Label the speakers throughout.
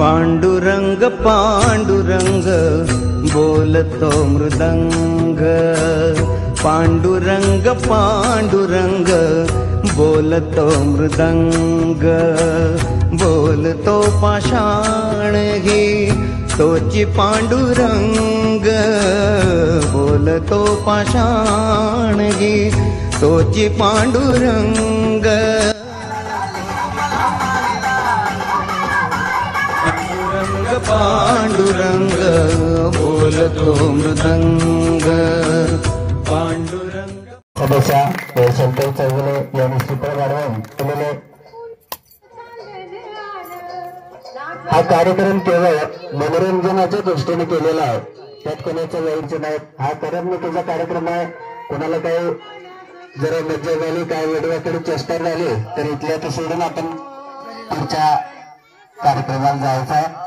Speaker 1: पांडुरंग पांडुरंग बोलतो मृदंग, पांडुरंग पांडुरंग बोलतो मृदंग, बोलतो पाषाण घे तोची पांडुरंग, बोलतो पाषाण घे तोची पांडुरंग। पांडुरंग बोलतो मृदंग, पांडुरंग।
Speaker 2: सदस्य शंकर चौगुले यांनी सूत्र वाढवून केलेले हा कार्यक्रम केवळ मनोरंजनाच्या दृष्टीने केलेला आहे, त्यात कोणाच्या वेळीचे नाही। हा करमणुकीचा कार्यक्रम आहे। कोणाला काही जरा मज्जा झाली, काय वेडवाकडे चेष्टा झाली तर इथल्या ते सोडून आपण पुढच्या कार्यक्रमाला जायचा आहे।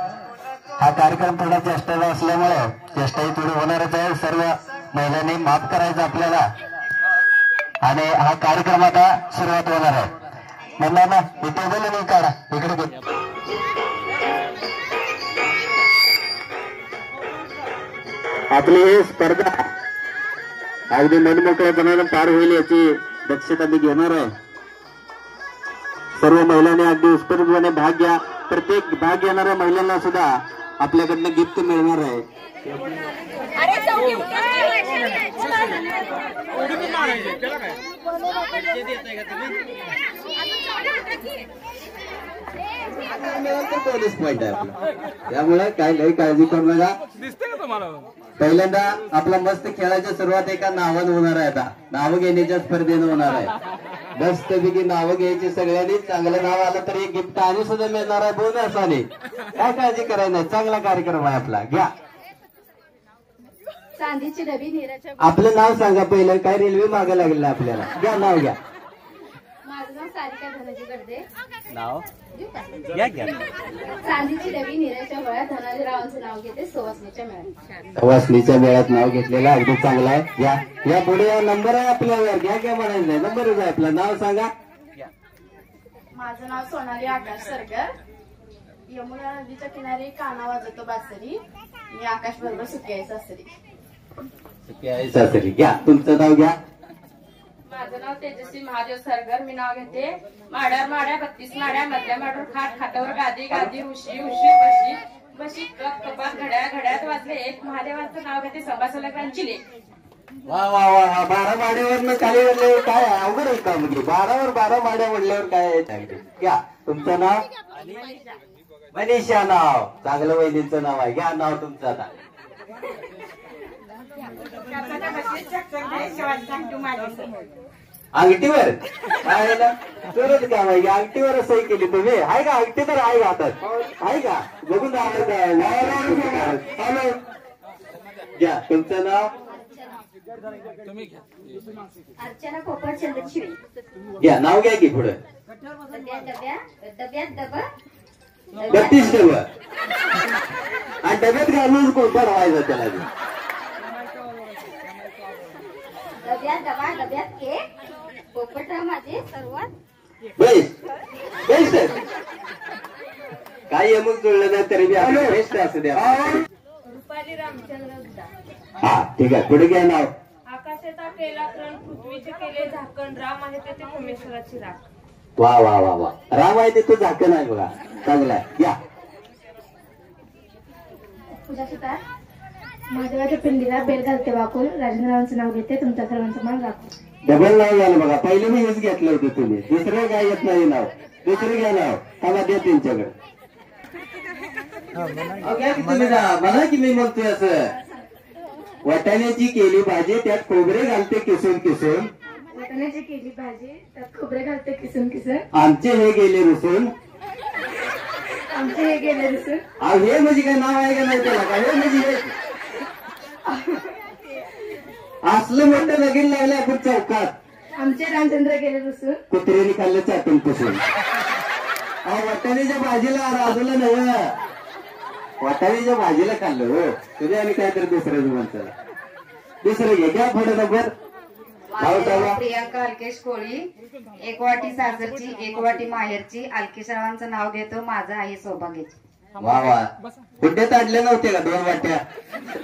Speaker 2: हा कार्यक्रम थोडा चेष्टाला असल्यामुळे चेष्टाही थोडी होणारच आहे। सर्व महिलांनी माफ करायचं आपल्याला आणि हा कार्यक्रम आता सुरुवात होणार आहे। म्हणणार ना इथे बोल नाही काढा इकडे बोल। आपली ही स्पर्धा अगदी मनमोकळेपणाने पार होईल याची दक्षता मी घेणार आहे। सर्व महिलांनी अगदी उत्स्फूर्तपणे भाग घ्या। प्रत्येक भाग घेणाऱ्या महिलांना सुद्धा आपल्याकडनं गिफ्ट मिळणार आहे। पोलीस पॉइंट आहे आपला, त्यामुळे काय लई काळजी करू नका। पहिल्यांदा आपला मस्त खेळाची सुरुवात एका नावानं होणार आहे। आता नाव घेण्याच्या स्पर्धेनं होणार आहे। मस्तपैकी नाव घ्यायची सगळ्यांनी, चांगलं नाव आलं तर एक गिफ्ट आणि सुद्धा मिळणार आहे बोनस आणि काय काळजी करायची नाही। चांगला कार्यक्रम आहे आपला। घ्या
Speaker 3: चांदीची डबी नीराच्या।
Speaker 2: आपलं नाव सांगा पहिलं, काय रेल्वे मागे लागलं आपल्याला। घ्या नाव घ्या।
Speaker 3: माझं नाव सारिका धनाजी गर्दे।
Speaker 2: नाव घ्या घ्या।
Speaker 3: चांदीची डबी नीराच्या गळ्यात धनाजी रावांचं नाव घेते सुवासनीच्या मेळ्यात।
Speaker 2: सुवासनीच्या मेळ्यात नाव घेतलेलं अगदी चांगलं आहे। घ्या या पुढे या नंबर आहे आपल्यावर, घ्या घ्या म्हणायचं नाही, नंबरच आहे आपला। नाव सांगा।
Speaker 3: माझं नाव सोनाली आकाश सरगर। यमुना नदीच्या किनारी काना वाजवतो बासरी, मी आकाश बरोबर सुखी आहे सासरी।
Speaker 2: सासरी घ्या। तुमचं नाव घ्या।
Speaker 3: माझं नाव तेजस्वी महादेव सरगर। मी नाव घेते माड्यावर माड्या 32 माड्या, मधल्या माड्यावर खाट, खाटावर गादी, गादी उशी, उशी बशी, बशी कप, कपात घड्या, घड्यात वाजले एक। महादेवांचं नाव घेते सभासलकांची लेख।
Speaker 2: वा वा वा 12 माड्यावर खाली वरल्यावर काय अवघड आहे का? म्हणजे 12वर 12 माड्या वडल्यावर काय आहे? घ्या तुमचं नाव। मनीषा नाव, चांगलं वैदिकचं नाव आहे। घ्या नाव तुमचं आता। अंगठीवर काय तुरंत काम आहे? अंगठीवर सही केली तुम्ही आहे का? अंगठी तर आहे हातात आहे का? बघून हॅलो घ्या तुमचं नाव।
Speaker 3: अर्चना पोपट चंद्रशिवी।
Speaker 2: घ्या नाव घ्या की पुढे।
Speaker 3: डब्यात डबा
Speaker 2: 32 डबा आणि डब्यात घालून कोण बनवायचं त्याला?
Speaker 3: डब्यात डबा डब्यात केक, पोपटराव माझे सर्वात
Speaker 2: बेस्ट बेस्ट काय यमक जुळलं नाही तरी बी आपलं बेस्ट असू द्या।
Speaker 3: रुपाली रामचंद्र उद्दा।
Speaker 2: हा ठीक आहे पुढे घ्या नाव।
Speaker 3: आकाशाचा केला तरण, पृथ्वीचे केले झाकण, राम आहे तेथे परमेश्वराची राख।
Speaker 2: वा वा वा वा राम आहे ते तो झाकण आहे बघा, चांगला आहे। या
Speaker 3: पूजा सुतार। महादेवाच्या पिंडीला बेल घालते वाकून, राजेंद्ररावांचं नाव घेते तुमच्या सर्वांचं मान राखून।
Speaker 2: डबल नाव झालं बघा, पहिले मी हेच घेतलं होतं तुम्ही, दुसरं काय येत नाही नाव, दुसरं घ्या नाव। मला द्या त्यांच्याकडे म्हणा की मी म्हणतोय असं। वाटाण्याची केली भाजी त्यात खोबरे घालते किसून किसून,
Speaker 3: वाटाण्याची केली भाजी त्यात खोबरे घालते किसून किसून,
Speaker 2: आमचे हे गेले रुसून,
Speaker 3: आमचे हे गेले रुसून।
Speaker 2: हे म्हणजे काय नाव आहे का नाही त्याला? काय हे म्हणजे असलं मोठं लगीन लागलं आपण चौकात,
Speaker 3: आमचे रामचंद्र गेले रुसून,
Speaker 2: कुत्र्याने खाल्लं चाटून पुसून। वाटाण्याच्या भाजीला राजूला नव्ह, वाटाण्याच्या भाजीला खाल्लं हो तुम्ही आणि काहीतरी दुसऱ्याचं म्हणता। दुसरं घे घ्या पुढे नंबर।
Speaker 3: प्रियांका अलकेश कोळी। एक वाटी सासरची एक वाटी माहेरची, अलकेश रावांचं नाव घेतो माझं आहे सौभाग्याची।
Speaker 2: वा वा कुठे ताडले नव्हते का 2 वाट्या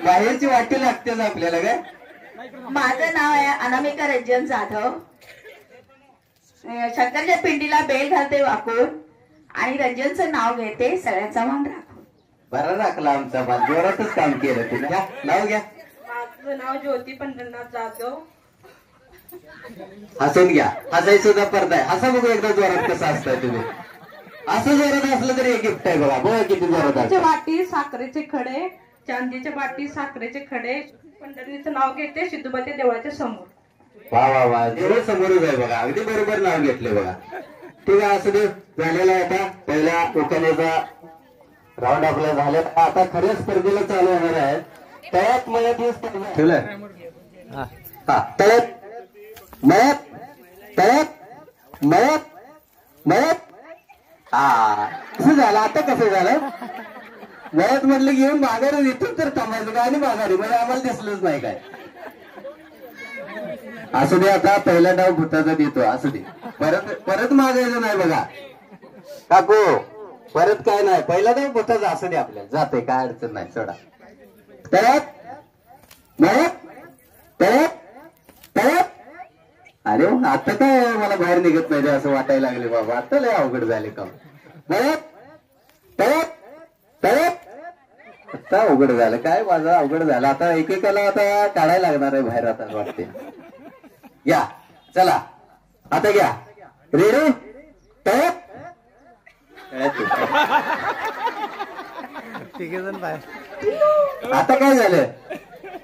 Speaker 2: बाहेरची वाटी लागतेच आपल्याला काय.
Speaker 4: माझं नाव आहे अनामिका रंजन जाधव. शंकरच्या पिंडीला बेल घालते वाकून आणि रंजनचं नाव घेते सगळ्यांचा मान राखून.
Speaker 2: बरं राखला आमचा बाल जोरातच काम केलं तुम्ही. घ्या नाव घ्या.
Speaker 3: माझं नाव ज्योती पंढरनाथ जाधव.
Speaker 2: हसून घ्या. हसाई सुद्धा स्पर्धा आहे. हसा बघू एकदा जोरात कसं असताय तुम्ही. असं जोरात असलं तरी एक गिफ्ट आहे बघा. बघा किती जोरात
Speaker 3: चांदीच्या
Speaker 2: असतं.
Speaker 3: वाटी साखरेचे खडे, चांदीच्या वाटी साखरेचे खडे, पंढरीचं नाव घेते सिद्धोबाच्या देवळाच्या समोर.
Speaker 2: वा वा वा देवळ समोरच आहे बघा. अगदी बरोबर नाव घेतले बघा. ठीक आहे असं ते झालेला आहे. आता पहिल्या उखाण्याचा राऊंड आपला झाला. आता खऱ्या स्पर्धेला चालू होणार आहे. तळ्यात मळ्यात ही स्पर्धा ठेवलं. हा तळ्यात मळ्यात तळ्यात मळ्यात मळ्यात. हा कसं झालं आता. कसं झालं मळ्यात म्हटलं घेऊन माघारी इथून तर थांबायचं का आणि माघारी म्हणजे आम्हाला दिसलंच नाही काय. असू दे आता पहिला डाव भूताचा देतो. असू दे परत परत मागायचं नाही बघा काकू. परत काय नाही पहिला डाव भूताचा. असू दे आपल्याला जाते काय अडचण नाही. सोडा. तळ्यात मळ्यात तळ्यात तळ्यात. अरे आता काय मला बाहेर निघत नाही असं वाटायला लागले बाबा. आता लय अवघड झाले काम. मळ्यात तळ्यात तळ्यात. आता अवघड झालं काय माझं अवघड झालं. आता एकेकाला आता काढायला लागणार आहे बाहेर आता वाटते. घ्या चला आता घ्या. रेडी तळ्यात आता काय झालं.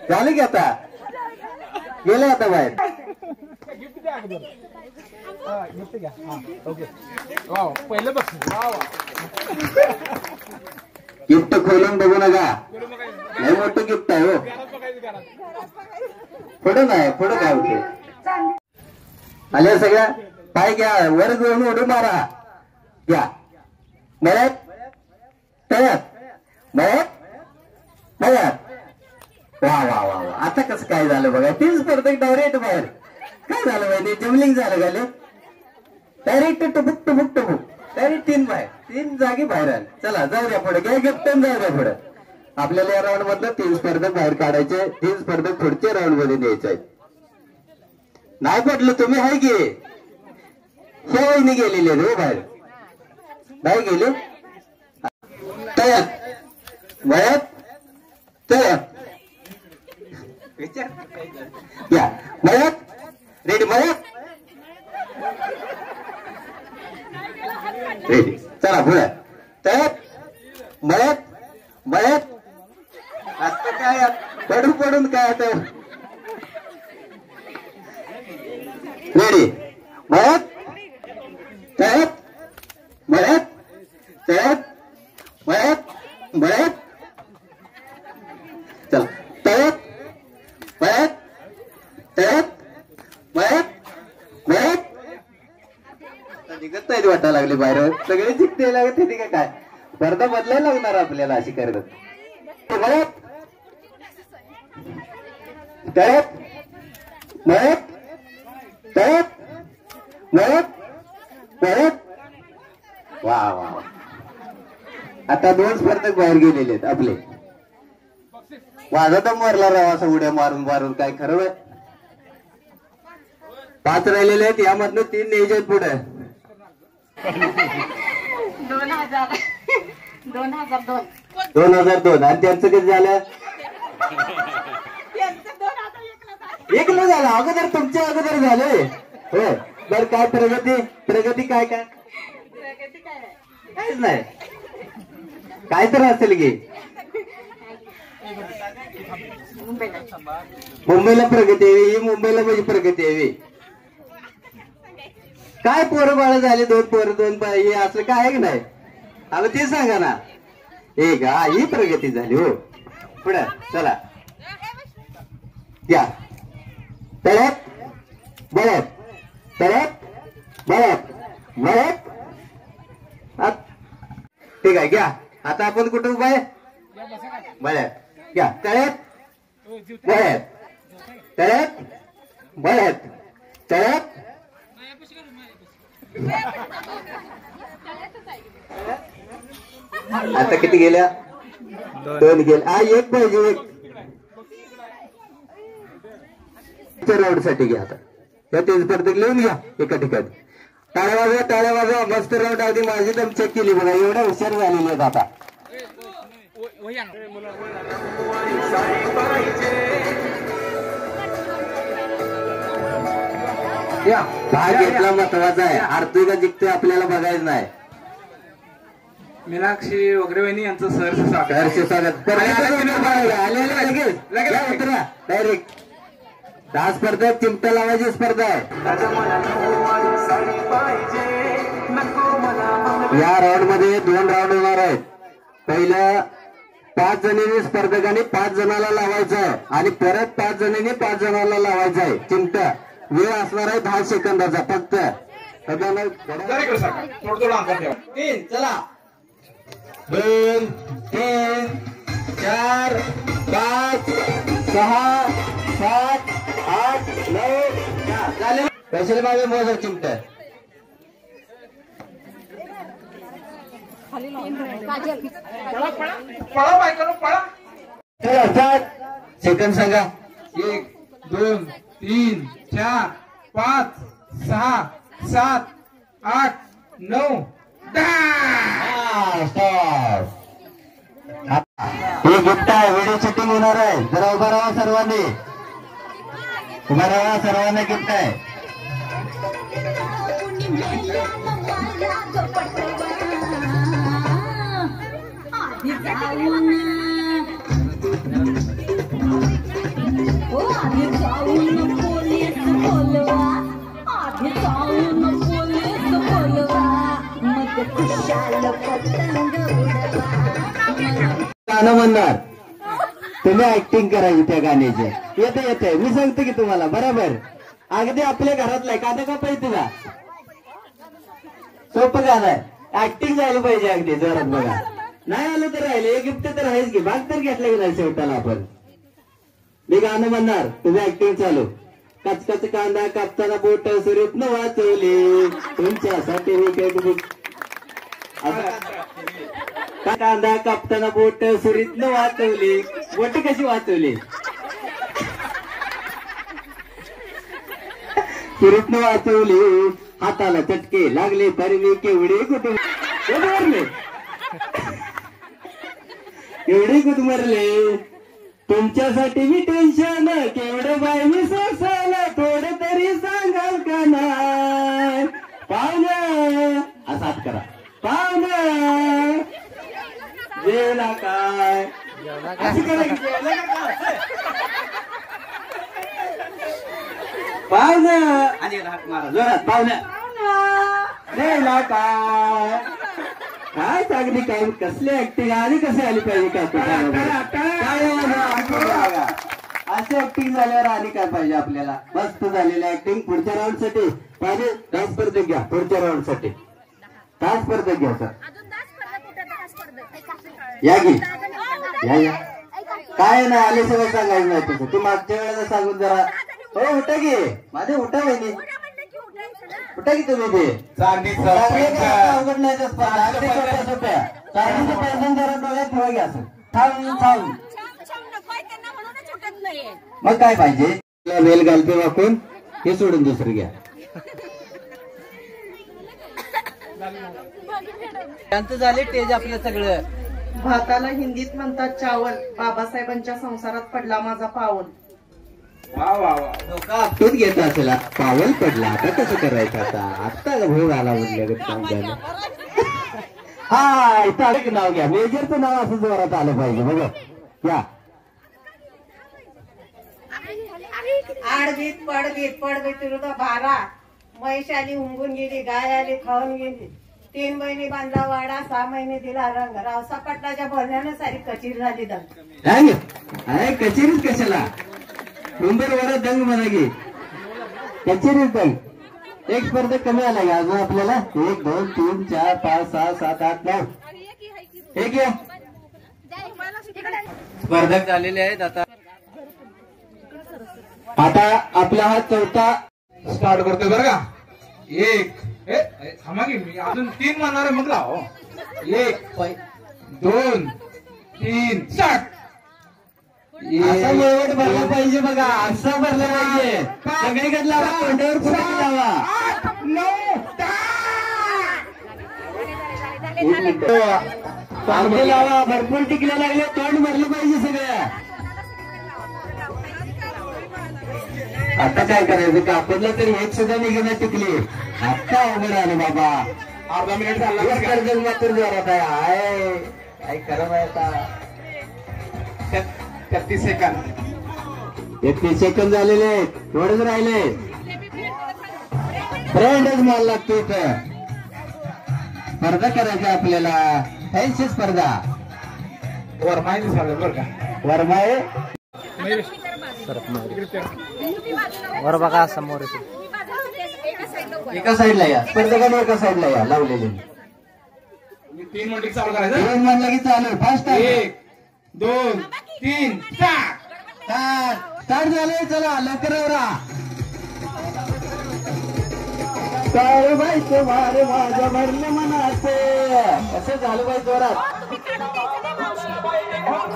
Speaker 2: झालं की आता गेले आता बाहेर. गिफ्ट खोलून बघू नका. लय मोठं गिफ्ट आहे हो. पुढं नाही पुढं काय होते. आल्या सगळ्या पाय घ्या वर घेऊन उडी मारा. घ्या मळ्यात तळ्यात मळ्यात मळ्यात. वा वा वा वा. आता कसं काय झालं बघा. 3 स्पर्धक डायरेक्ट बाहेर. काय झालं माहिती जमलिंग झालं का. डायरेक्ट टुबुक टुबुक टुबुक डायरेक्ट 3 बाहेर. 3 जागी बाहेर आले. चला जाऊ द्या पुढे. घ्या गिफ्ट जाऊ द्या पुढे. आपल्याला या राऊंड मधलं 3 स्पर्धक बाहेर काढायचे. 3 स्पर्धक पुढच्या राऊंड मध्ये न्यायचे आहेत. नाही पडलं तुम्ही आहे की हे वहिनी गेलेले हो बाहेर. नाही गेले. तळ्यात मळ्यात तळ्यात. या मळ्यात रेडी मळ्यात रेडी. चला पुढे. तळ्यात मळ्यात मळ्यात. आता काय पडून पडून काय आता. रेडी मळ्यात तळ्यात मळ्यात तळ्यात मळ्यात मळ्यात. चला तळ्यात मळ्यात तळ्यात मळ्यात मळ्यात. निघत नाही वाटायला लागले बाहेर. सगळे जिंकते लागत ते काय स्पर्धा बदलायला लागणार आपल्याला अशी करत. मळ्यात तळ्यात मळ्यात तळ्यात मळ्यात मळ्यात. वा वा. आता 2 स्पर्धक बाहेर गेलेले आहेत आपले. माझा तर मरला राव असं उड्या मारून मारून काय खरं आहे. 5 राहिलेले आहेत. यामधनं 3 न्यायचे आहेत पुढे. 2002 आणि त्यांचं किती झालं. 1 झालं. अगोदर तुमच्या अगोदर झाले हो. बर काय प्रगती प्रगती काय काय काहीच नाही. काय तर असेल की मुंबईला प्रगती यावी. ही मुंबईला म्हणजे प्रगती यावी. काय पोरं बाळ झाले 2 पोरं 2 हे असं काय आहे की नाही. आता ते सांगा ना. एक ही प्रगती झाली हो. पुढे चला. या तळ्यात मळ्यात तळ्यात मळ्यात मळ्यात. ठीक आहे घ्या. आता आपण कुठं उभा आहे मळ्यात. घ्या तळ्यात मळ्यात तळ्यात मळ्यात तळ्यात. आता किती गेल्या? 2 गेल्या. हा, एक पाहिजे, एक राऊंड साठी घ्या. आता या 3 स्पर्धेत लिहून घ्या एका ठिकाणी. टाळ्या वाजवा. मस्त राऊंड आधी माझी दम चेक केली बघा. एवढा हुशार झालेले आहेत आता. भाग घेतला महत्वाचा आहे. आरतोय का जिंकतोय आपल्याला बघायचं नाही.
Speaker 5: मीनाक्षी वगैरे यांचं सहर्ष स्वागत.
Speaker 2: डायरेक्ट 10 स्पर्धा चिमटा लावायची स्पर्धा आहे. या राऊंड मध्ये 2 राऊंड होणार आहेत. पहिलं 5 जणांनी स्पर्धकांनी 5 जणाला लावायचं आहे आणि परत 5 जणांनी 5 जणाला लावायचं आहे चिमटा. वेळ असणार आहे 10 सेकंदाचा फक्त.
Speaker 5: थोडं अंतर ठेवा.
Speaker 2: 3 चला. 2 3 4 5 6 7 8 9 झाले. पैशाला मागे मोजा चिमटा.
Speaker 5: पळा बायकांनो, पळा.
Speaker 2: चला 7 सेकंद सांगा.
Speaker 5: 1 2 3 4 5 6 7 8 9 10.
Speaker 2: हे गिफ्ट आहे. व्हिडिओ शूटिंग होणार आहे. जरा उभा राहा सर्वांनी. उभा राहा सर्वांना. गिफ्ट आहे. गाणं म्हणणार तुम्ही ऍक्टिंग करायची त्या गाण्याची. येते मी सांगतो की तुम्हाला बरोबर. अगदी आपल्या घरातला आहे. कांदा कापाय तुला सोपं गाणं आहे. ऍक्टिंग जायला पाहिजे अगदी जोरात बघा. नाही आलं तर राहिले. हे गिफ्ट तर आहेच की. भाग तर घेतला की नाही शेवटाला आपण. मी गाणं म्हणणार तुम्ही ऍक्टिंग चालू. कचकच कांदा कापताना बोट सुरीतनं वाचवली तुमच्यासाठी मी कांदा कापताना बोट सुरीतनं वाचवली. बोट कशी वाचवली? सुरीतनं वाचवली. हाताला चटके लागले तरी मी केवढे कुटुंबरले केवढे कुटुंबरले. तुमच्यासाठी मी टेन्शन केवढं बाय मी सोसायला थोडं तरी सांगाल का नाही. पाहुणं असा हात करा. पाहुणं जेवला काय अशी करायची. पाहुणं आणि हात मारा जोरात. पाहुणं जेवला काय. काय चांगली काय कसली ऍक्टिंग आणि कशी आली पाहिजे काय अशी ऍक्टिंग झाल्यावर आणि काय पाहिजे आपल्याला. मस्त झालेली ऍक्टिंग. पुढच्या राऊंड साठी पाहिजे 10 स्पर्धेत घ्या. पुढच्या राऊंड साठी 10 स्पर्धेत घ्या सर. या की या काय नाही आल्याशिवाय सांगायचं नाही तसं. तू मागच्या वेळेला सांगून जरा हो उठा की माझे उठा बहिणी उठा की तुम्ही. ते अवघड नाही सोप्या सोप्या. चांदीचे पैसे जरा डोळ्यात ठेवा घ्या असं. थांब मग काय पाहिजे. वेल घालते वाकून हे सोडून दुसरं घ्या.
Speaker 1: शांत झाले टेज आपलं सगळं.
Speaker 6: भाताला हिंदीत म्हणतात चावल. बाबासाहेबांच्या संसारात पडला माझा पाऊल.
Speaker 5: वा वा वा.
Speaker 2: डोका आपटून घेत असेल. पावल पडला आता कसं करायचं. आता भोग आला म्हणलं काम झालं. हा इथं नाव घ्या. मेजरचं नाव असं जोरात आलं पाहिजे बघा. या
Speaker 6: आडगीत पडगीत तिरुदा 12. म्हैस आली हुंगून गेली. गाय आली खाऊन गेली. 3 महिने बांधला वाडा. 6 महिने दिला रंग. रावसा पाटलाच्या बोलण्यानं सारी कचीर झाली दंग.
Speaker 2: अरे कचेरीत कशाला. मुंबई वर दंग म्हणा की कचेरीत दंग. एक स्पर्धा कमी आला का अजून आपल्याला. 1 2 3 4 5 6 7 8 9 एक या
Speaker 1: स्पर्धक झालेले आहेत.
Speaker 2: आता आपला हा चौथा
Speaker 5: स्टार्ट करतोय बरं का. 1 थांबा की मी अजून 3 म्हणणार आहे. मग लाव. 1 2 3 स्टार्ट.
Speaker 2: असा वळवट भरला पाहिजे बघा, असा भरला पाहिजे. सगळीकडे लावा, तोंडावर फुटकी लावा.
Speaker 5: 8 9
Speaker 2: पांढरे लावा, भरपूर टिकल्या लागले, तोंड भरलं पाहिजे सगळं. आता काय करायचं, कापडला तरी एक सुद्धा निघणं टिकली. आता अवघड आलं बाबा.
Speaker 5: अर्धा मिनिट झाला बरं का?
Speaker 2: कर्ज मात्र जोरात आहे. आहे काय खरं नाही आता.
Speaker 5: 33 सेकंद.
Speaker 2: 31 सेकंद झालेले आहेत, थोडेच राहिले. फ्रेंडच माल लागतो इथं. स्पर्धा करायचा आपल्याला, फॅन्सी स्पर्धा.
Speaker 5: वर माहिती झालं बरं का?
Speaker 2: वरमाय
Speaker 1: वर बघा समोर
Speaker 2: एका साईडला या, स्पर्धकांना एका साईडला या लावलेले.
Speaker 5: 3 मिनिट चालू करायचं.
Speaker 2: दोन म्हणलं की चालू. Fast
Speaker 5: 1 2 3 start.
Speaker 2: स्टार्ट झालंय. चला लवकर आवरा. काय बाई तुम्हारे माझ्या भरले मनाचे. कसं झालं बाई जोरात.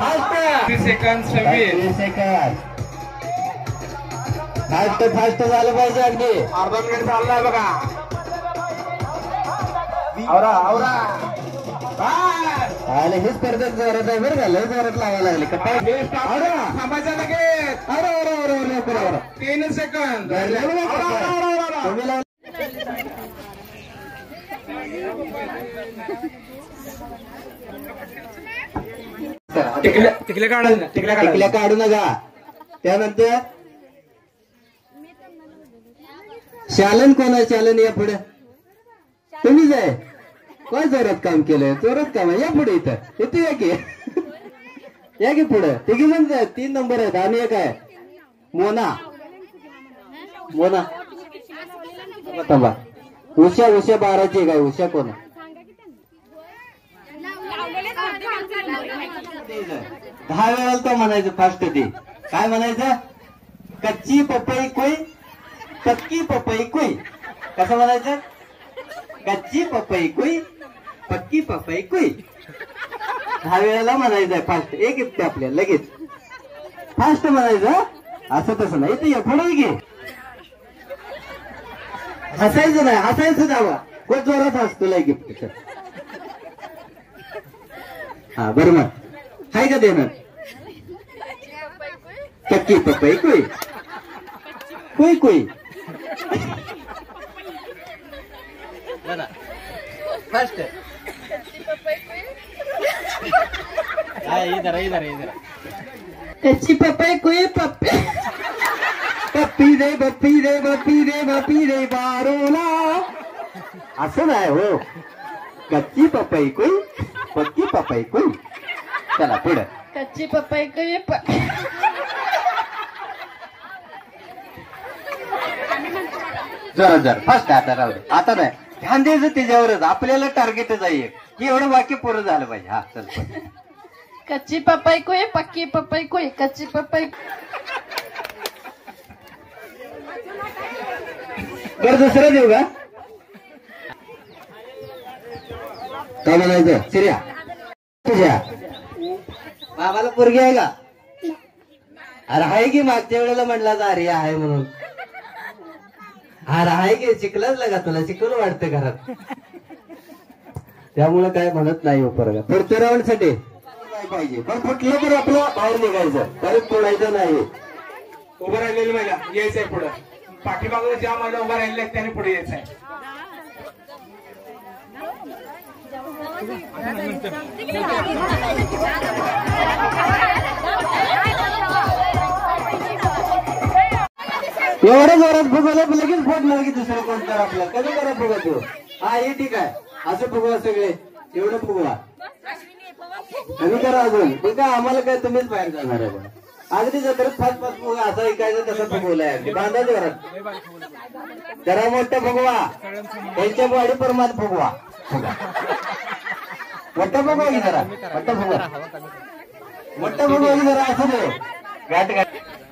Speaker 2: Fast
Speaker 5: 30 second. 26
Speaker 2: second. Fast fast झालं पाहिजे अगदी.
Speaker 5: अर्धा मिनिट चाललाय बघा. आवरा आवरा.
Speaker 2: आले हे स्पर्धेत जोरात आहे बरं का, लय जोरात लावायला लागले.
Speaker 5: थांबायचं लगेच. 3 सेकंद.
Speaker 2: तुम्ही लावलं.
Speaker 5: टिकल्या काढायचं.
Speaker 2: टिकल्या काढू नका. त्यानंतर शालन कोण आहे? शालन या पुढे. तुम्हीच आहे. काय जोरात काम केलंय? जोरात काम आहे. या पुढे. इथं या की. या की पुढे. तिघी जण 3 नंबर आहेत आणि एक आहे मोना. मोना थांबा. उषा 12ची काय? उषा कोण आहे? 10 वेळाला तो म्हणायचं फास्ट. ती काय म्हणायचं? कच्ची पपई कोई, पक्की पपई कोई. कसं म्हणायचं? कच्ची पपई कोई, पक्की पपई कोई. 10 वेळाला म्हणायचं फास्ट. एक इतके आपल्याला लगेच फास्ट म्हणायचं. असं तसं नाही. ते पुढे घे. हसायचं नाही. हसायचं जावा. कोण जोरात हसतो लाई गिफ्ट. हा बरं मग हाय का देणार? कच्ची पपई कोई, कोई कोई.
Speaker 1: फर्स्ट इधर इधर इधर.
Speaker 2: कच्ची पपई कोई, पप्पी पप्पी रे बप्पी रे बप्पी रे बप्पी रे बारोला. असं नाही हो. कच्ची पपई कोई, पक्की पपई कोई. चला पुढे.
Speaker 3: कच्ची पपई कोई
Speaker 2: जरा फास्ट. आता राहू दे. आता नाही ध्यान द्यायचं त्याच्यावरच. आपल्याला टार्गेटच आहे की एवढं वाक्य पूर्ण झालं पाहिजे. हा चल.
Speaker 3: कच्ची पपई कोई, पक्की पपई कोई. कच्ची पपई.
Speaker 2: बरं दुसरं देऊ का? काय म्हणायचं? सिर्या तुझ्या बाबाला पोरगी आहे का? अरे आहे की. मागच्या वेळेला म्हणला तर अरे आहे म्हणून. अरे आहे की. शिकलाच लागा तुला. शिकवलं वाटतं घरात. त्यामुळे काय म्हणत नाही. पोरगा पुढच्या राऊंड साठी पाहिजे. पण कुठलं तर आपलं बाहेर निघायचं. परत तोडायचं नाही.
Speaker 5: उभं राहिलेली महिला यायचंय पुढे. पाठीमागं ज्या महिला उभा राहिल्या त्याने पुढे यायचंय.
Speaker 2: एवढं जोरात फुगवलं लगेच फोडणार की दुसरं कोणतं आपलं. कधी करा फुगा तू. हा हे ठीक आहे. असं फुगवा सगळे. एवढं फुगवा. कमी करा अजून. पण काय आम्हाला काय तुम्हीच बाहेर जाणार आहे. अगदी जत्रेत 5-5 फुगा असा ऐकायचं तसं फुगवलंय. बांधा जोरात. जरा मोठं फुगवा. त्यांच्या बॉडी प्रमाण फुगवा. मोठं फुगवा की जरा. मोठं फुगवा. मोठं फुगवा की जरा. असं दे गाठ गाठ.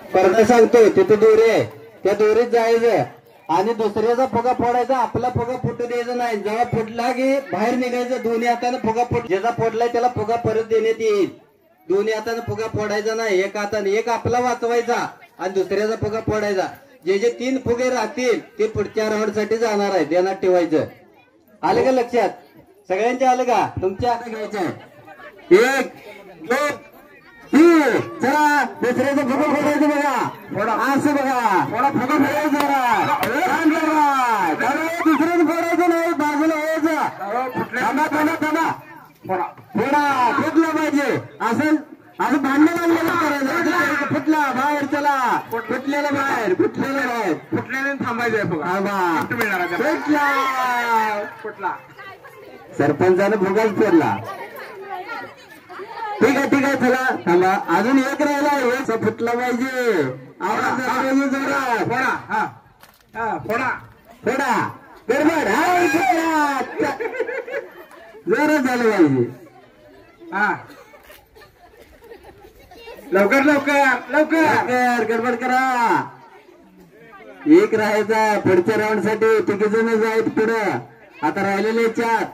Speaker 2: स्पर्धा सांगतो तिथं दोरी आहे. त्या दोरीत जायचं आणि दुसऱ्याचा फुगा फोडायचा, आपला फुगा फुटू द्यायचा नाही. जेव्हा फुटला की बाहेर निघायचं, दोन्ही हाताने फुगा ज्याचा फोडलाय त्याला फुगा परत देण्यात येईल. दोन्ही हाताने फुगा फोडायचा नाही, एक हाताने एक आपला वाचवायचा आणि दुसऱ्याचा फुगा फोडायचा. जे जे 3 फुगे राहतील ते पुढच्या राऊंड साठी जाणार आहे, ध्यानात ठेवायचं. आलं का लक्षात? सगळ्यांचे आलं का? तुमच्या हातात घ्यायचं. 1 2 3 चला दुसऱ्याचं फुगा फोडायचं बघा, असं बघा, फुगा फोडायचं दुसऱ्याचं फोडायचं नाही, बाजूला यायचं. फोडा फुटला पाहिजे, असं भांडण आणलेलं करायचं. फुटला बाहेर, चला फुटलेला बाहेर, फुटलेला बाहेर,
Speaker 5: फुटल्याने थांबायचंय फुटला.
Speaker 2: सरपंचानं फुगाच फोडला. ठीक आहे चला थांबा, अजून एक राहिला, फुटला पाहिजे.
Speaker 5: फोडा
Speaker 2: गडबड जोरात झालं पाहिजे. लवकर गडबड करा. एक राहायचा पुढच्या राऊंड साठी, तिघे जण जायत पुढं. आता राहिलेले 4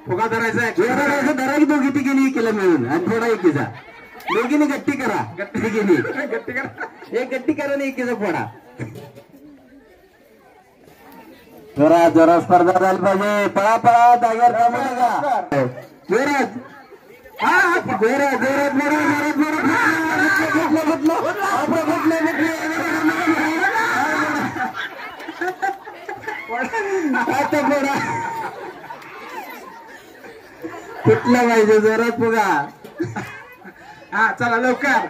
Speaker 5: फुगा धरायचा
Speaker 2: धरा की दोघी तिघीने केलं मिळून आणि थोडा एकीचा. दोघीने गट्टी करा, तिघीने एक गट्टी करा आणि एकीचा फोडा. जोरात स्पर्धा झाली पाहिजे. पळा जागेवर थांबू नका. जोरात फुटला पाहिजे, जोरात फुगा.
Speaker 5: चला लवकर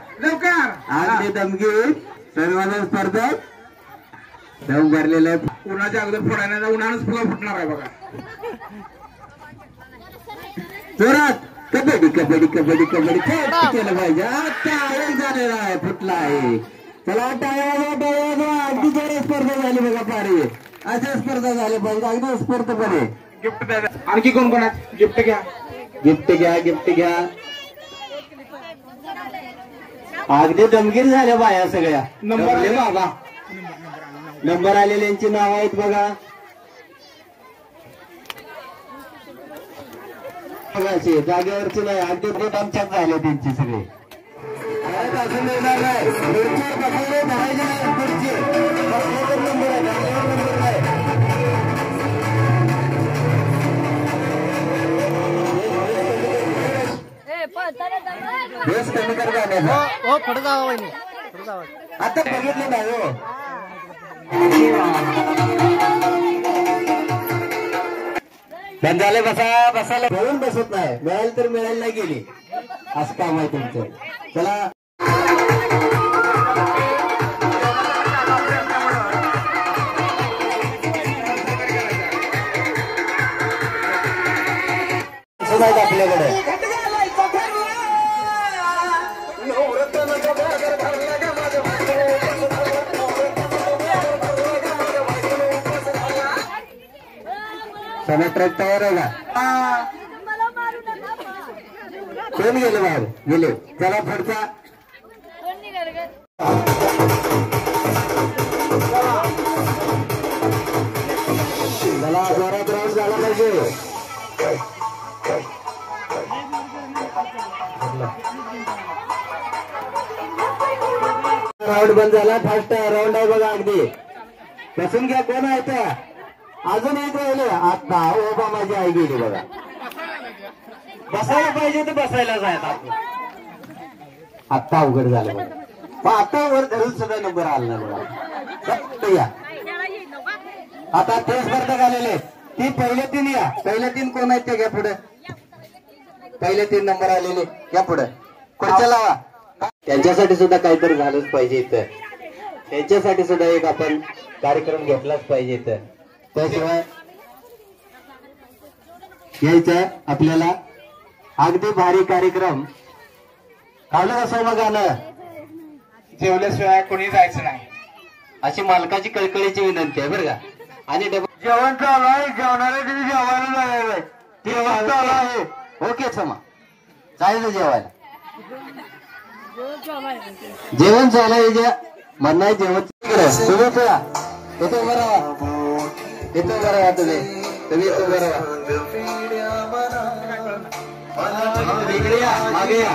Speaker 2: आज दमगी सर्वांना स्पर्धेत दम भरलेला आहे.
Speaker 5: उन्हाच्या अगोदर फोडायला उन्हाळ्याच फुगा फुटणार आहे बघा.
Speaker 2: जोरात कबड्डी केलं पाहिजे. आता एक झालेला आहे, फुटला आहे. चला टाळ्या अगदी जोरात स्पर्धा झाली बघा. पारे अशा स्पर्धा झाल्या पाहिजे, अगदी उत्स्फूर्तपणे.
Speaker 5: गिफ्ट द्या. आणखी कोण आहेत? गिफ्ट घ्या. अगदी दमगीर झाल्या बाया सगळ्या. नंबर आलेल्यांची नाव आहेत बघा.
Speaker 2: जागेवरची नाही, अगदी पोट आमच्यात झाले त्यांचे सगळे. कमी कर
Speaker 1: पुढे जावा
Speaker 2: आता बघितलं नाही हो. झाले बसायला मिळून बसत नाही, मिळाल तर मिळायला नाही गेली, असं काम आहे तुमचं. चला आपल्याकडे ट्रक तयार आहे का? कोण गेले बाहेर? गेले. चला पुढचा. चला जोरात राऊंड झाला पाहिजे. राऊंड बंद झाला. फास्ट राऊंड आहे बघा. अगदी बसून घ्या. कोण आहे त्या? अजून एक राहिले. आता ओबा माझी आई गेली बघा. बसायला पाहिजे तर बसायलाच आहेत. आत्ता अवघड झालं बघा. आता वर धरून सुद्धा नंबर आला नाही बघा. या आता ते स्पर्धक आलेले. ती पहिल्या 3 या. पहिल्या 3 कोण आहेत ते घ्या पुढे. पहिल्या 3 नंबर आलेले घ्या पुढे. खुर्च्या लावा. त्यांच्यासाठी सुद्धा काहीतरी झालंच पाहिजे इथं. त्यांच्यासाठी सुद्धा एक आपण कार्यक्रम घेतलाच पाहिजे इथं. त्याशिवाय यायचं आपल्याला अगदी भारी कार्यक्रम. खावलं का सोमगानं?
Speaker 5: जेवल्याशिवाय कोणी जायचं नाही
Speaker 2: अशी मालकाची कळकळीची विनंती आहे बरं का. आणि
Speaker 5: जेवण चालू आहे. जेवणाला तुम्ही जेवायला जायचं.
Speaker 2: जेवण चालू आहे. ओके क्षमा जायचं जेवायला. जेवण चालू आहे. म्हणणं जेवण सुरू करा. इथं उभं राहा, इथं उभं राहा तुम्ही इथं उभं राहा. इकडे या, मागे या.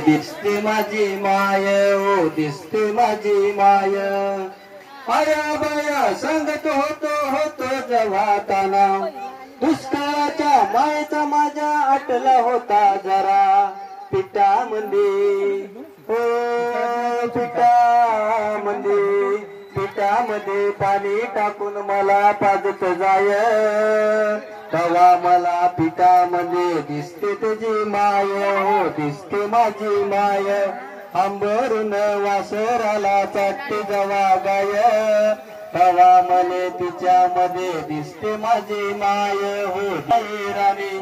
Speaker 2: दिसते माझी माय, ओ दिसते माझी माय. आया बाया सांगत होतो जवाताना, दुष्काळाच्या मायेचा माझ्या आटला होता जरा. पिठामध्ये हो पिठामध्ये पाणी टाकून मला पाजत जाय. तवा मला पिठामध्ये दिसते तुझी माय, हो दिसते माझी माय. आंबरून वासराला चाटते जवा गाय. तवा मले तिच्यामध्ये दिसते माझी माय, हो राणी.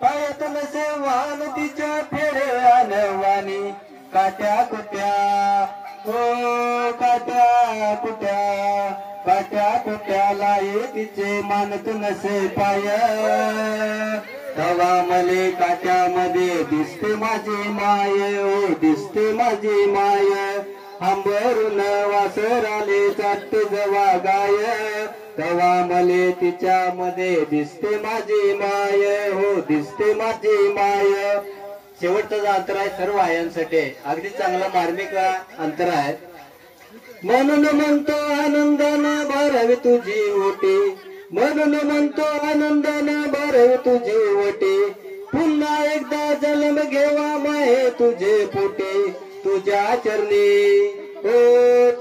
Speaker 2: पायात नसे वाहन तिच्या फेरे आणवानी. काट्या कुट्या हो काट्या कुट्याला तिचे मानत नसे पाय. तवा मले काट्यामध्ये दिसते माझी माय, हो दिसते माझी माय. आंबरून वासराले चाटते जवा गाय. तवा मले तिच्यामध्ये दिसते माझी माय, हो दिसते माझी माय. शेवटचं अंतर आहे सर्व आयांसाठी, अगदी चांगला मार्मिक अंतर आहे. म्हणून म्हणतो आनंदानं भरावी तुझी ओटी, म्हणून म्हणतो आनंदानं भरावी तुझी ओटी. पुन्हा एकदा जन्म घेवा माहे तुझे पोटी. तुझ्या चरणी हो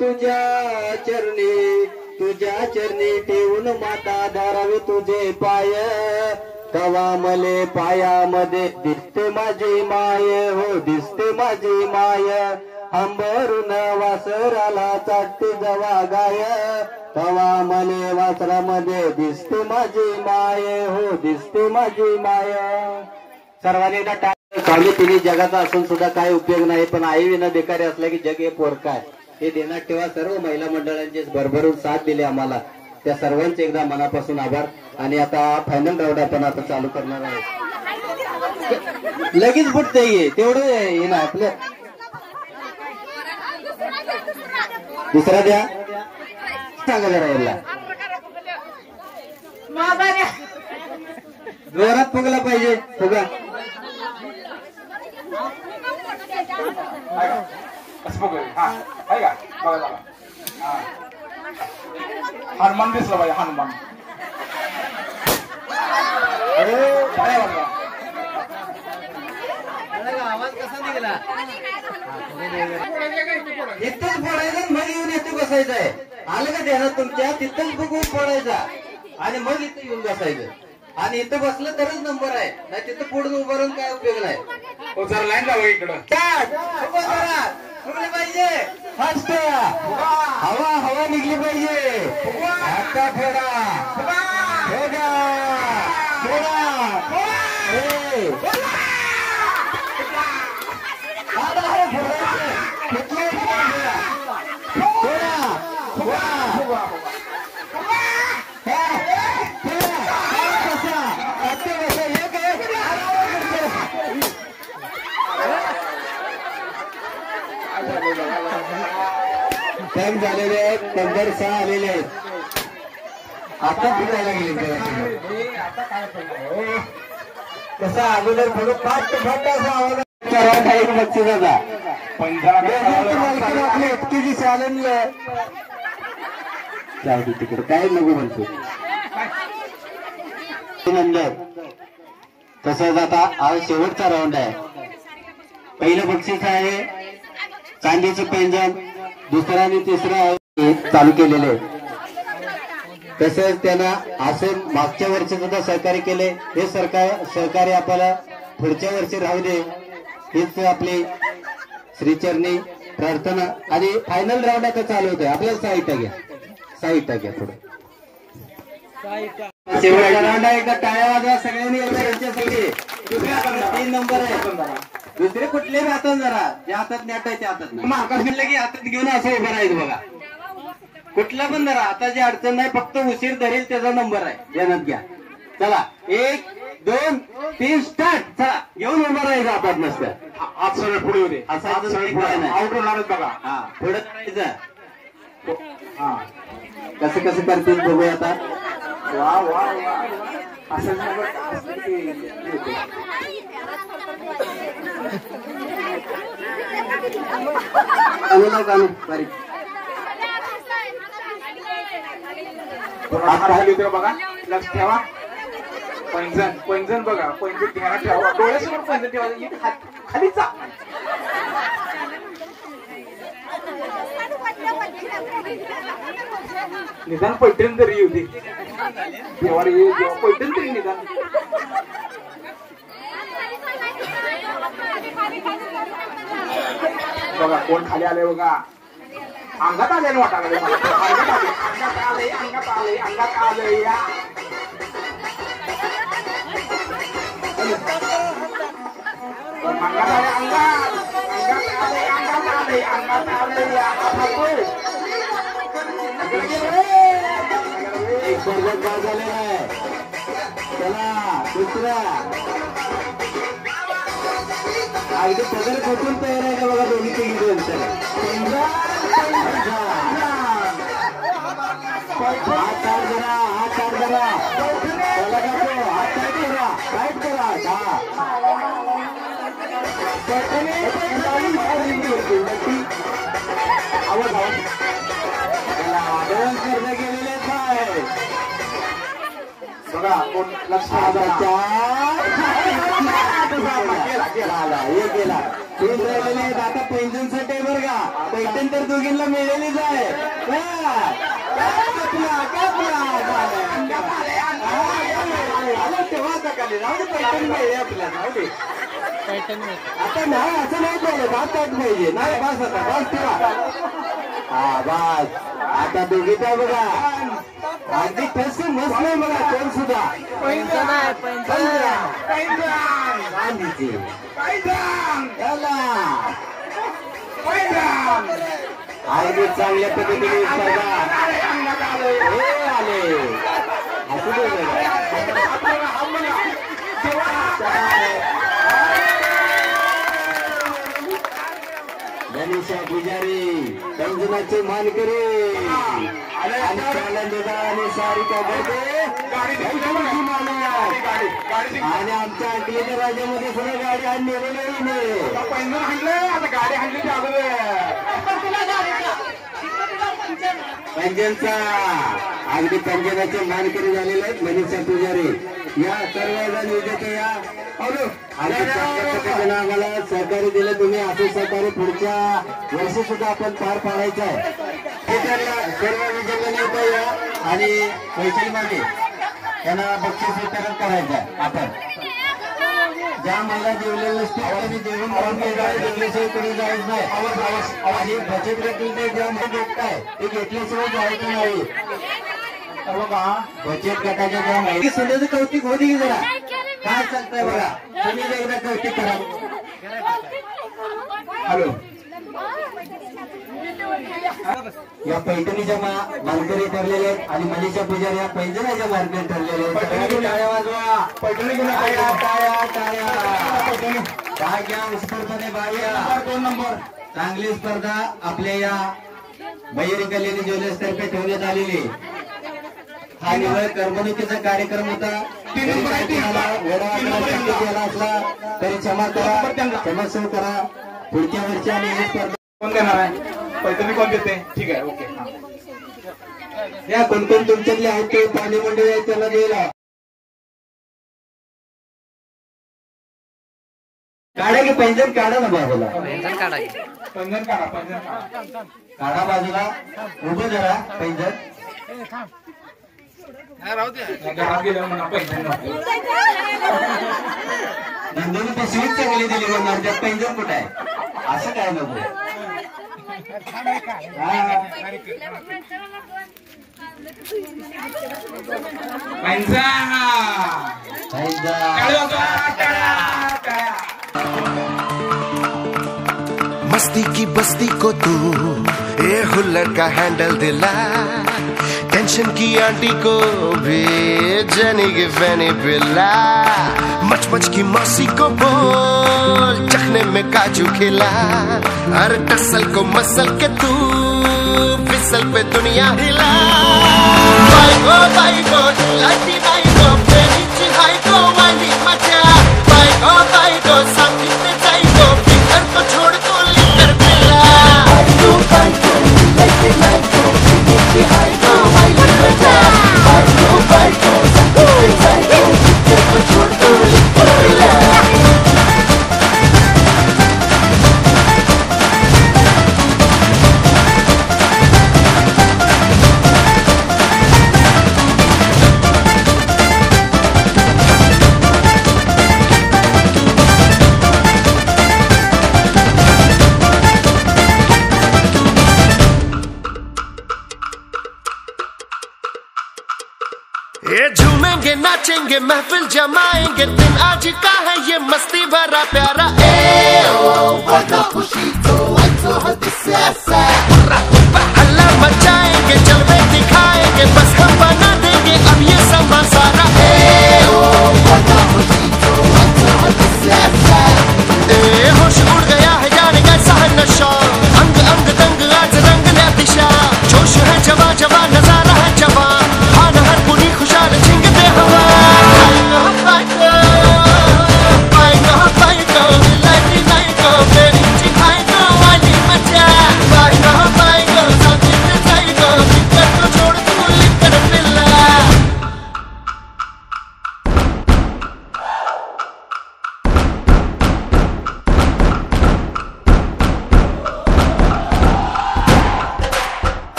Speaker 2: तुझ्या चरणी ठेवून माता धरावी तुझे पाय. तवा मले पायामध्ये दिसते माझी माय, हो दिसते माझी माय. आंबरून वासराला चाटते जवा गाय. तवा मले वासरामध्ये दिसते माझी माय, हो दिसते माझी माय. सर्वांनी एकदा खाली पिणी जगाचा असून सुद्धा काय उपयोग नाही, पण आई विना बेकारी असला की जग हे पोरका आहे हे ध्यानात ठेवा. सर्व महिला मंडळांचे भरभरून साथ दिले आम्हाला, त्या सर्वांचे एकदा मनापासून आभार. आणि आता फायनल राऊंड आपण आता चालू करणार आहे. लगेच फुटते तेवढं हे ना आपलं. दुसरा द्या सांगा जरा याला. जोरात फुगला पाहिजे. फुगा
Speaker 5: हनुमान दिसला पाहिजे. हनुमान
Speaker 1: आवाज कसा निघाला?
Speaker 2: इथंच फोडायचं, मग येऊन इथे बसायचं आहे. आलं का ध्यानात तुमच्या? तिथंच बघून फोडायचा आणि मग इथं येऊन बसायचं. आणि इथं बसलं तरच नंबर आहे, नाही तिथं पुढून उभं राहून काय उपयोग नाही.
Speaker 5: जरा लाईन लावा इकडं.
Speaker 2: फुगले पाहिजे. फास्ट हवा निघली पाहिजे. आता फोडा फोडा फोडा. टाइम झालेले आहेत, 15 आलेले आहेत. आता फिरायला गेले कसा अगोदर फक्त फास्ट असा आवाज काही बक्षिसाचा आपल्या इतकी चॅलेंज जाऊ तिकडे काय नको म्हणतो. नंतर तसंच आता आज शेवटचा राऊंड आहे. पहिलं बक्षीस आहे चांदीचं पैंजण, दुसरा आणि तिसरा आहे चालू केलेले. तसंच त्यांना असे मागच्या वर्षी सुद्धा सहकार्य केले. हे सहकार्य आपल्याला पुढच्या वर्षी राहू दे हीच आपली श्रीचरणी प्रार्थना. आणि फायनल राऊंड आता चालू होतोय. आपल्याला साहित्य घ्या थोडं. शेवटचा राऊंड आहे. का टाळ्या वाजवा सगळ्यांनी यांच्यासाठी.
Speaker 5: दुसऱ्या हातात
Speaker 1: 3 नंबर आहे. दुसरे कुठले हातात जरा ज्या हातात नेट आहे त्या हातात
Speaker 5: मार्कास म्हणलं की हातात घेऊन असं उभं राहायचं बघा.
Speaker 1: कुठला पण धरा. आता जी अडचण नाही फक्त उशीर धरेल त्याचा नंबर आहे ध्यानात घ्या. चला 1 2 3 स्टार्ट. चला घेऊन उभं राहायचं हातात नसतं.
Speaker 5: हात सरळ पुढे होते
Speaker 1: असं
Speaker 5: हात सरळ पुढे
Speaker 1: नाही.
Speaker 5: आउट होणारच बघा.
Speaker 1: हा पुढे जायचं.
Speaker 5: हा
Speaker 1: कसं कसं करतील बघूया आता.
Speaker 5: वा वा वा असं
Speaker 1: आणू बारीक.
Speaker 5: हात घेतोय बघा. लक्ष ठेवा. पैंजण बघा. पैंजण ध्यानात ठेवा. डोळ्यासमोर पैंजण ठेवा. एक हात खाली जा. निदान पैठण तरी येऊ दे. देवा रे देवा पैठण तरी निदान. बघा कोण खाली आले बघा. अंगात आले वाटायला लागले मला. अंगात आले या
Speaker 2: एक स्पर्धक बाद झालेला आहे. चला दुसरा अगदी पदर खोटून तयार आहे का बघा दोन्ही तिघी दोन. हात काढ जरा. हात काढ जरा. चला काढतो. हात टाईट करा. टाईट करा. आवाज आवाज दोन स्पर्धा गेलेलेच आहे.
Speaker 5: बघा कोण लक्ष
Speaker 2: हे गेला. तीन राहिलेले आहेत. आता पैंजणसाठी आहे बरं का. पैठण तर दोघींना मिळालेलीच आहे. तेव्हा सकाळी राहू दे. पैठण मिळेल आपल्याला. राहू दे. आता नाही असं नाही पाहिजे. भात काढ पाहिजे. नाही बस आता बस ठेवा. हा बस. आता दोघी काय बघा अगदी ठस मस्त नाही बघा. कोण सुद्धा गांधीजी अगदी चांगल्या पद्धतीने स्पर्धा हे आले. असू दे गणेशा पुजारी पैंजणाचे मानकरी आणि आणि सारिका बर्डे आणि आमच्या अंकलीच्या राज्यामध्ये सुद्धा गाडी आणलेली नाही.
Speaker 5: पैंजण हाणलंय आता गाडी हाणली
Speaker 2: पंजनचा अगदी पंजनाचे मानकरी झालेले आहेत मनीषा पुजारी. या सर्वजण विजेते या आम्हाला सहकार्य दिलं तुम्ही. असं सहकार्य पुढच्या वर्षी सुद्धा आपण पार पाडायचं आहे. सर्व विजेते नेता या आणि वैशाली मागे त्यांना बक्षीस वितरण करायचं आहे. आपण ज्या मला जेवलेलं असते त्यांनी जेवण करून जेवल्याशिवाय कोणी जायचं नाही. आणि बचत गटाचे ज्या भेटताय ते घेतल्याशिवाय जायचं नाही. बघा बचत गटाच्या ज्या माहिती सुद्धा कौतिक होती की जरा काय चालतंय बघा. तुम्ही एकदा कौतिक करा. हॅलो या पैठणीच्या मानकरी ठरलेले आहेत आणि मनीषा पुजारी या पैंजणाच्या मानकरी ठरलेले आहेत. टाळ्या वाजवा. पैठणी काय घ्या उत्स्फूर्तपणे बाह्या. 2 नंबर चांगली स्पर्धा आपल्या या भैरी कल्याणी ज्वेलर्स तर्फे ठेवण्यात आलेली. हा निवड करमणुकीचा कार्यक्रम होता. वेळा असला तरी क्षमा करा. क्षमस्व करा. पुढच्या वर्षी आणि ही स्पर्धा
Speaker 5: कोण देणार आहे. पैठणी कोण देते. ठीक आहे ओके.
Speaker 2: या कोण कोण तुमच्यातले आहेत ते पाणी मंडळी आहेत त्याला द्यायला काढा की पैंजण काढा ना बाजूला.
Speaker 5: पैंजण काढा.
Speaker 2: काढा बाजूला. उभं जरा पैंजण
Speaker 5: घरात गेलं म्हणा पैंजण
Speaker 2: नंदून ते स्वीट चांगली दिली म्हणणार त्यात पैंजण कुठं आहे. असं काय नको.
Speaker 7: मस्ती की बस्ती को तू ये हुल्लड़ का हैंडल दिला, टेंशन की आंटी को भी जनी की फैनी पिला, मच मच की मौसी को बोल चखने में काजू खिला, हर टसल को मसल के तू फिसल पे दुनिया हिला। बाई गो लाटी बाई गो प्रेमी चिहाई गो वाली मचा, बाई गो साथी पे जाई गो फिकर को छोड़ को लेकर पिला। बाई गो लाटी बाई गो प्रेमी चिहाई गो वाली मचा, बाई गो साथी पे जाई गो फिकर को छोड़ को लेकर पिला। ये झूमेंगे नाचेंगे महफिल जमाएंगे, दिन आज का है ये मस्ती भरा प्यारा। खुशी तो हल्ला मचाएंगे, चल